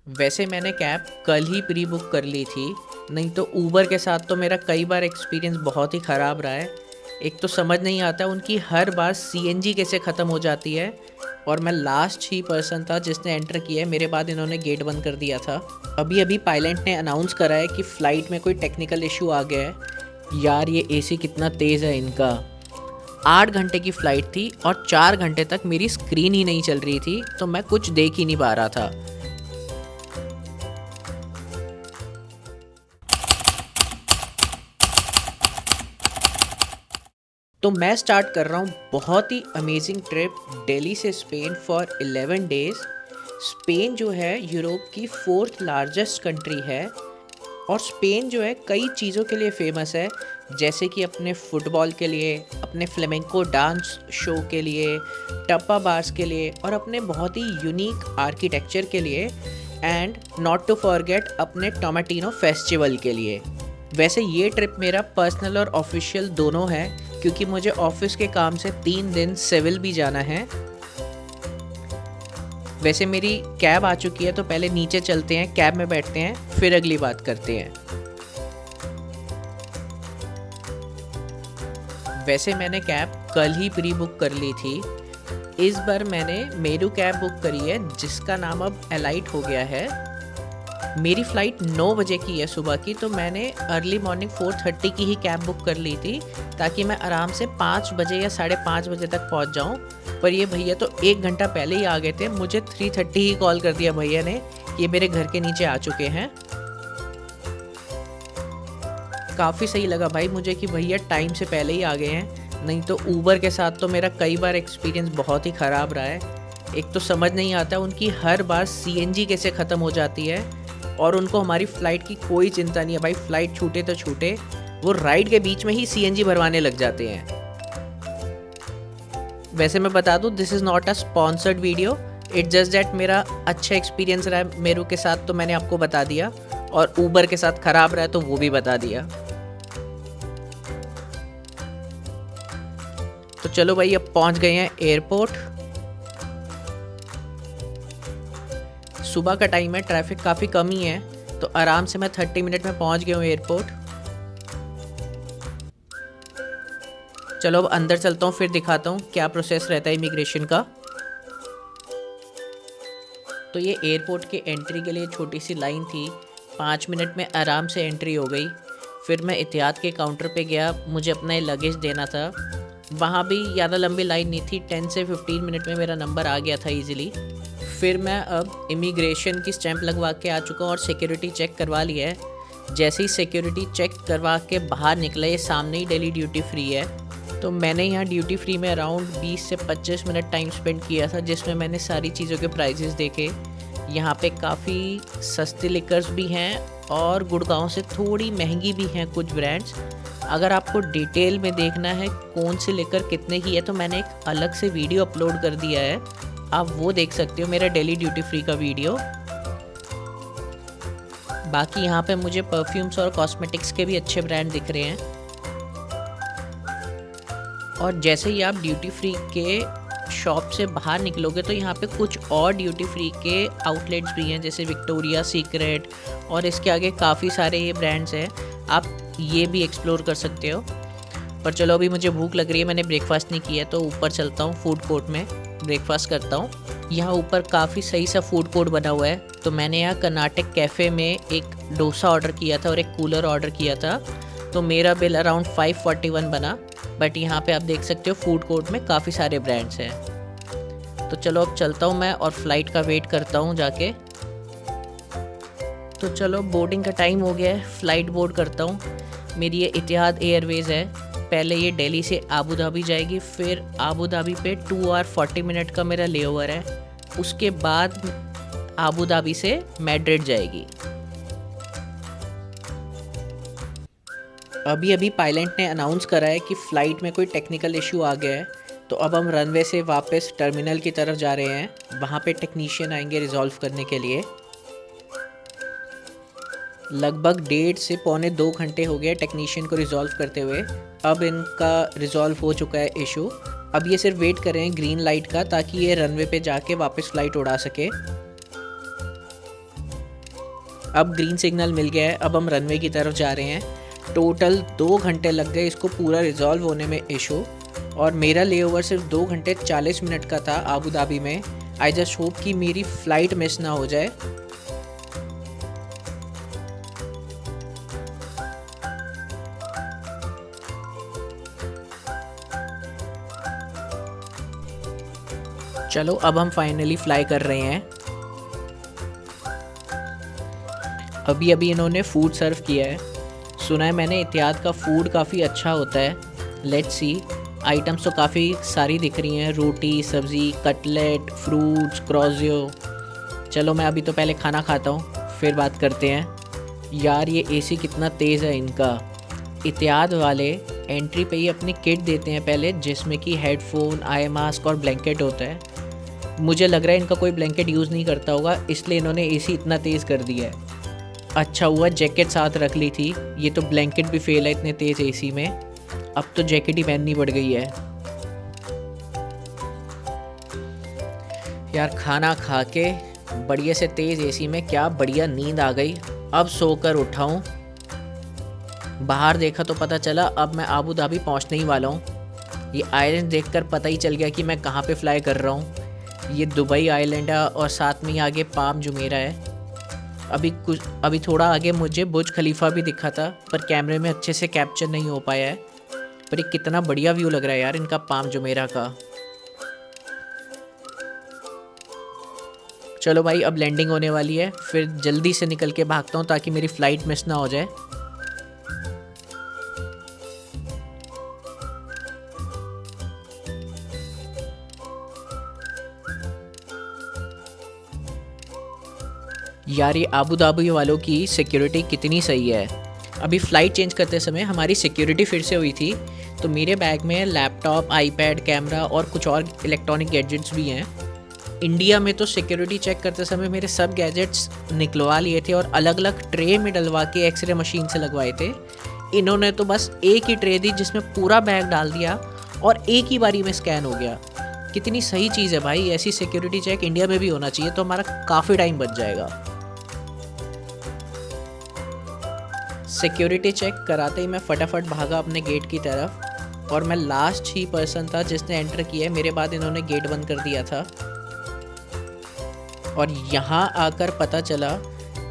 वैसे मैंने कैब कल ही प्री बुक कर ली थी, नहीं तो ऊबर के साथ तो मेरा कई बार एक्सपीरियंस बहुत ही ख़राब रहा है। एक तो समझ नहीं आता उनकी हर बार सीएनजी कैसे ख़त्म हो जाती है, और मैं लास्ट ही पर्सन था जिसने एंटर किया है, मेरे बाद इन्होंने गेट बंद कर दिया था। अभी अभी पायलट ने अनाउंस करा है कि फ़्लाइट में कोई टेक्निकल इशू आ गया है। यार ये एसी कितना तेज़ है इनका। 8 घंटे की फ़्लाइट थी और 4 घंटे तक मेरी स्क्रीन ही नहीं चल रही थी, तो मैं कुछ देख ही नहीं पा रहा था। तो मैं स्टार्ट कर रहा हूँ बहुत ही अमेजिंग ट्रिप दिल्ली से स्पेन फॉर 11 डेज़। स्पेन जो है यूरोप की 4th लार्जेस्ट कंट्री है, और स्पेन जो है कई चीज़ों के लिए फेमस है, जैसे कि अपने फुटबॉल के लिए, अपने फ्लेमेंको डांस शो के लिए, टप्पा बार्स के लिए, और अपने बहुत ही यूनिक आर्किटेक्चर के लिए, एंड नॉट टू फॉरगेट अपने टोमेटिनो फेस्टिवल के लिए। वैसे ये ट्रिप मेरा पर्सनल और ऑफिशियल दोनों है, क्योंकि मुझे ऑफिस के काम से 3 दिन सिविल भी जाना है। वैसे मेरी कैब आ चुकी है, तो पहले नीचे चलते हैं, कैब में बैठते हैं, फिर अगली बात करते हैं। वैसे मैंने कैब कल ही प्री बुक कर ली थी। इस बार मैंने मेरू कैब बुक करी है, जिसका नाम अब एलाइट हो गया है। मेरी फ़्लाइट 9 बजे की है सुबह की, तो मैंने अर्ली मॉर्निंग 4:30 की ही कैब बुक कर ली थी, ताकि मैं आराम से 5 बजे या 5:30 बजे तक पहुंच जाऊं। पर ये भैया तो 1 घंटा पहले ही आ गए थे। मुझे 3:30 ही कॉल कर दिया भैया ने कि ये मेरे घर के नीचे आ चुके हैं। काफ़ी सही लगा भाई मुझे कि भैया टाइम से पहले ही आ गए हैं, नहीं तो ऊबर के साथ तो मेरा कई बार एक्सपीरियंस बहुत ही ख़राब रहा है। एक तो समझ नहीं आता उनकी हर बार सीएनजी कैसे ख़त्म हो जाती है, और उनको हमारी फ़्लाइट की कोई चिंता नहीं है। भाई फ़्लाइट छूटे तो छूटे, वो राइड के बीच में ही सीएनजी भरवाने लग जाते हैं। वैसे मैं बता दूं, this is not a sponsored video, it's just that मेरा अच्छा एक्सपीरियंस रहा है मेरू के साथ, तो मैंने आपको बता दिया, और ऊबर के साथ ख़राब रहा है तो वो भी बता दिया। तो चलो भाई, अब पहुंच गए हैं एयरपोर्ट। सुबह का टाइम है, ट्रैफिक काफ़ी कम ही है, तो आराम से मैं 30 मिनट में पहुंच गया हूँ एयरपोर्ट। चलो अब अंदर चलता हूँ, फिर दिखाता हूँ क्या प्रोसेस रहता है इमिग्रेशन का। तो ये एयरपोर्ट के एंट्री के लिए छोटी सी लाइन थी, 5 मिनट में आराम से एंट्री हो गई। फिर मैं एहतियात के काउंटर पे गया, मुझे अपना ये लगेज देना था। वहाँ भी ज़्यादा लंबी लाइन नहीं थी, 10 से 15 मिनट में मेरा नंबर आ गया था ईजिली। फिर मैं अब इमिग्रेशन की स्टैंप लगवा के आ चुका हूँ और सिक्योरिटी चेक करवा लिया है। जैसे ही सिक्योरिटी चेक करवा के बाहर निकला, ये सामने ही दिल्ली ड्यूटी फ्री है, तो मैंने यहाँ ड्यूटी फ्री में अराउंड 20 से 25 मिनट टाइम स्पेंड किया था, जिसमें मैंने सारी चीज़ों के प्राइजेस देखे। यहाँ पे काफ़ी सस्ते लिकर्स भी हैं, और गुड़गांव से थोड़ी महंगी भी हैं कुछ ब्रांड्स। अगर आपको डिटेल में देखना है कौन सी लिकर कितने की है, तो मैंने एक अलग से वीडियो अपलोड कर दिया है, आप वो देख सकते हो, मेरा दिल्ली ड्यूटी फ्री का वीडियो। बाकी यहाँ पे मुझे परफ्यूम्स और कॉस्मेटिक्स के भी अच्छे ब्रांड दिख रहे हैं। और जैसे ही आप ड्यूटी फ्री के शॉप से बाहर निकलोगे, तो यहाँ पे कुछ और ड्यूटी फ्री के आउटलेट्स भी हैं, जैसे विक्टोरिया सीक्रेट, और इसके आगे काफ़ी सारे ये ब्रांड्स हैं, आप ये भी एक्सप्लोर कर सकते हो। पर चलो, अभी मुझे भूख लग रही है, मैंने ब्रेकफास्ट नहीं किया, तो ऊपर चलता हूँ फूड कोर्ट में, ब्रेकफास्ट करता हूँ। यहाँ ऊपर काफ़ी सही सा फूड कोर्ट बना हुआ है, तो मैंने यहाँ कर्नाटक कैफ़े में एक डोसा ऑर्डर किया था और एक कूलर ऑर्डर किया था, तो मेरा बिल अराउंड 541 बना। बट यहाँ पे आप देख सकते हो फूड कोर्ट में काफ़ी सारे ब्रांड्स हैं। तो चलो अब चलता हूँ मैं, और फ्लाइट का वेट करता हूँ जाके। तो चलो, बोर्डिंग का टाइम हो गया है, फ़्लाइट बोर्ड करता हूँ। मेरी ये इतिहाद एयरवेज़ है, पहले ये दिल्ली से आबू धाबी जाएगी, फिर आबू धाबी पे 2 आवर 40 मिनट का मेरा लेओवर है, उसके बाद आबू धाबी से मैड्रिड जाएगी। अभी अभी पायलट ने अनाउंस करा है कि फ़्लाइट में कोई टेक्निकल इशू आ गया है, तो अब हम रनवे से वापस टर्मिनल की तरफ जा रहे हैं। वहाँ पे टेक्नीशियन आएंगे रिजॉल्व करने के लिए। लगभग 1.5 से पौने 2 घंटे हो गए टेक्नीशियन को रिजॉल्व करते हुए। अब इनका रिजॉल्व हो चुका है इशू। अब ये सिर्फ वेट कर रहे हैं ग्रीन लाइट का, ताकि ये रनवे पे जाके वापस फ़्लाइट उड़ा सके। अब ग्रीन सिग्नल मिल गया है, अब हम रनवे की तरफ जा रहे हैं। टोटल 2 घंटे लग गए इसको पूरा रिजॉल्व होने में इशू, और मेरा लेओवर सिर्फ 2 घंटे 40 मिनट का था आबू धाबी में। आई जस्ट होप कि मेरी फ़्लाइट मिस ना हो जाए। चलो अब हम फाइनली फ्लाई कर रहे हैं। अभी अभी इन्होंने फूड सर्व किया है। सुना है मैंने इतिहाद का फूड काफ़ी अच्छा होता है। Let's see. आइटम्स तो काफ़ी सारी दिख रही हैं, रोटी, सब्ज़ी, कटलेट, फ्रूट्स, क्रॉजियो। चलो मैं अभी तो पहले खाना खाता हूँ, फिर बात करते हैं। यार ये एसी कितना तेज़ है इनका। इतिहाद वाले एंट्री पे ही अपनी किट देते हैं पहले, जिसमें कि हेडफोन, आई मास्क और ब्लैंकेट होता है। मुझे लग रहा है इनका कोई ब्लैंकेट यूज़ नहीं करता होगा, इसलिए इन्होंने एसी इतना तेज़ कर दिया है। अच्छा हुआ जैकेट साथ रख ली थी, ये तो ब्लैंकेट भी फेल है इतने तेज़ एसी में। अब तो जैकेट ही पहननी पड़ गई है। यार खाना खा के बढ़िया से तेज़ एसी में क्या बढ़िया नींद आ गई। अब सोकर उठाऊँ, बाहर देखा तो पता चला अब मैं आबू धाबी पहुँचने ही वाला हूँ। ये आइलैंड देखकर पता ही चल गया कि मैं कहाँ पे फ्लाई कर रहा हूँ। ये दुबई आइलैंड है और साथ में ही आगे पाम जुमेरा है। अभी थोड़ा आगे मुझे बुर्ज खलीफा भी दिखा था, पर कैमरे में अच्छे से कैप्चर नहीं हो पाया है। पर ये कितना बढ़िया व्यू लग रहा है यार इनका पाम जुमेरा का। चलो भाई अब लैंडिंग होने वाली है, फिर जल्दी से निकल के भागता हूँ ताकि मेरी फ़्लाइट मिस ना हो जाए। यार ये आबू धाबी वालों की सिक्योरिटी कितनी सही है। अभी फ़्लाइट चेंज करते समय हमारी सिक्योरिटी फिर से हुई थी, तो मेरे बैग में लैपटॉप, आईपैड, कैमरा और कुछ और इलेक्ट्रॉनिक गैजेट्स भी हैं। इंडिया में तो सिक्योरिटी चेक करते समय मेरे सब गैजेट्स निकलवा लिए थे और अलग अलग ट्रे में डलवा के एक्सरे मशीन से लगवाए थे। इन्होंने तो बस एक ही ट्रे दी जिसमें पूरा बैग डाल दिया और एक ही बारी में स्कैन हो गया। कितनी सही चीज़ है भाई, ऐसी सिक्योरिटी चेक इंडिया में भी होना चाहिए, तो हमारा काफ़ी टाइम बच जाएगा। सिक्योरिटी चेक कराते ही मैं फटाफट भागा अपने गेट की तरफ, और मैं लास्ट ही पर्सन था जिसने एंटर किया है। मेरे बाद इन्होंने गेट बंद कर दिया था, और यहाँ आकर पता चला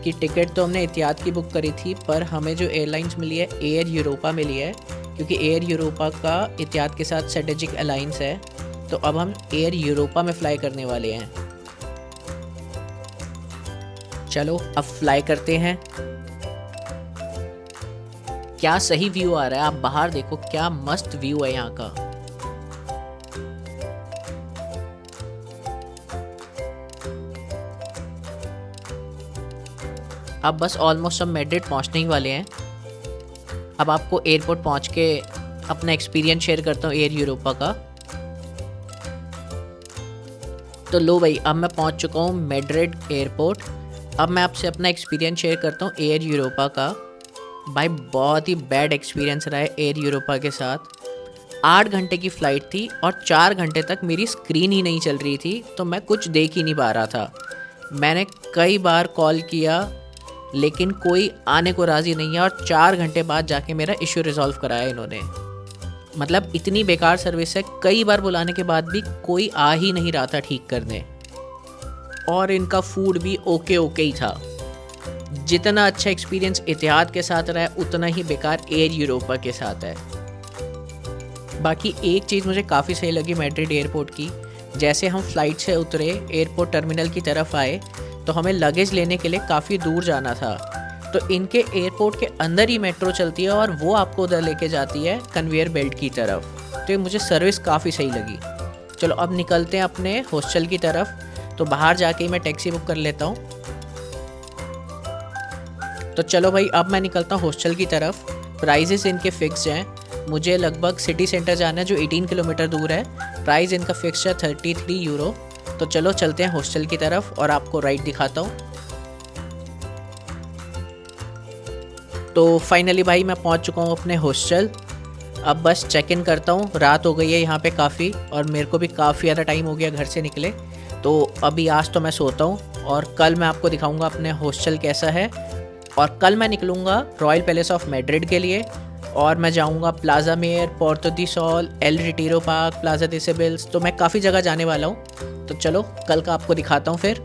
कि टिकट तो हमने इतिहाद की बुक करी थी, पर हमें जो एयरलाइंस मिली है एयर यूरोपा मिली है, क्योंकि एयर यूरोपा का इतिहाद के साथ स्ट्रेटेजिक अलाइंस है। तो अब हम एयर यूरोपा में फ़्लाई करने वाले हैं। चलो अब फ्लाई करते हैं। क्या सही व्यू आ रहा है, आप बाहर देखो क्या मस्त व्यू है यहाँ का। अब बस ऑलमोस्ट हम मैड्रिड पहुँचने ही वाले हैं। अब आपको एयरपोर्ट पहुँच के अपना एक्सपीरियंस शेयर करता हूँ एयर यूरोपा का। तो लो भाई, अब मैं पहुँच चुका हूँ मैड्रिड एयरपोर्ट। अब मैं आपसे अपना एक्सपीरियंस शेयर करता हूँ एयर यूरोपा का। भाई बहुत ही बैड एक्सपीरियंस रहा है एयर यूरोपा के साथ। 8 घंटे की फ़्लाइट थी और 4 घंटे तक मेरी स्क्रीन ही नहीं चल रही थी, तो मैं कुछ देख ही नहीं पा रहा था। मैंने कई बार कॉल किया लेकिन कोई आने को राज़ी नहीं है, और 4 घंटे बाद जाके मेरा इशू रिज़ॉल्व कराया इन्होंने। मतलब इतनी बेकार सर्विस है, कई बार बुलाने के बाद भी कोई आ ही नहीं रहा था ठीक करने। और इनका फूड भी ओके ही था। जितना अच्छा एक्सपीरियंस इतिहाद के साथ रहा है, उतना ही बेकार एयर यूरोपा के साथ है। बाकी एक चीज़ मुझे काफ़ी सही लगी मैड्रिड एयरपोर्ट की। जैसे हम फ्लाइट से उतरे, एयरपोर्ट टर्मिनल की तरफ आए, तो हमें लगेज लेने के लिए काफ़ी दूर जाना था। तो इनके एयरपोर्ट के अंदर ही मेट्रो चलती है और वो आपको उधर लेके जाती है कन्वेयर बेल्ट की तरफ। तो ये मुझे सर्विस काफ़ी सही लगी। चलो अब निकलते हैं अपने हॉस्टल की तरफ। तो बाहर जाके ही मैं टैक्सी बुक कर लेता हूँ। तो चलो भाई अब मैं निकलता हूँ हॉस्टल की तरफ। प्राइजेस इनके फिक्स हैं। मुझे लगभग सिटी सेंटर जाना है जो 18 किलोमीटर दूर है। प्राइस इनका फिक्स है 33 यूरो। तो चलो चलते हैं हॉस्टल की तरफ और आपको राइड दिखाता हूँ। तो फाइनली भाई मैं पहुँच चुका हूँ अपने हॉस्टल। अब बस चेक इन करता हूँ। रात हो गई है यहाँ पे काफ़ी, और मेरे को भी काफ़ी ज़्यादा टाइम हो गया घर से निकले। तो अभी आज तो मैं सोता हूँ और कल मैं आपको दिखाऊंगा अपने हॉस्टल कैसा है। और कल मैं निकलूँगा रॉयल पैलेस ऑफ मैड्रिड के लिए और मैं जाऊँगा प्लाज़ा मेयर, पोर्तो दी सॉल, एल रिटीरो पार्क, प्लाज़ा दी सिबिल्स। तो मैं काफ़ी जगह जाने वाला हूँ। तो चलो कल का आपको दिखाता हूँ फिर।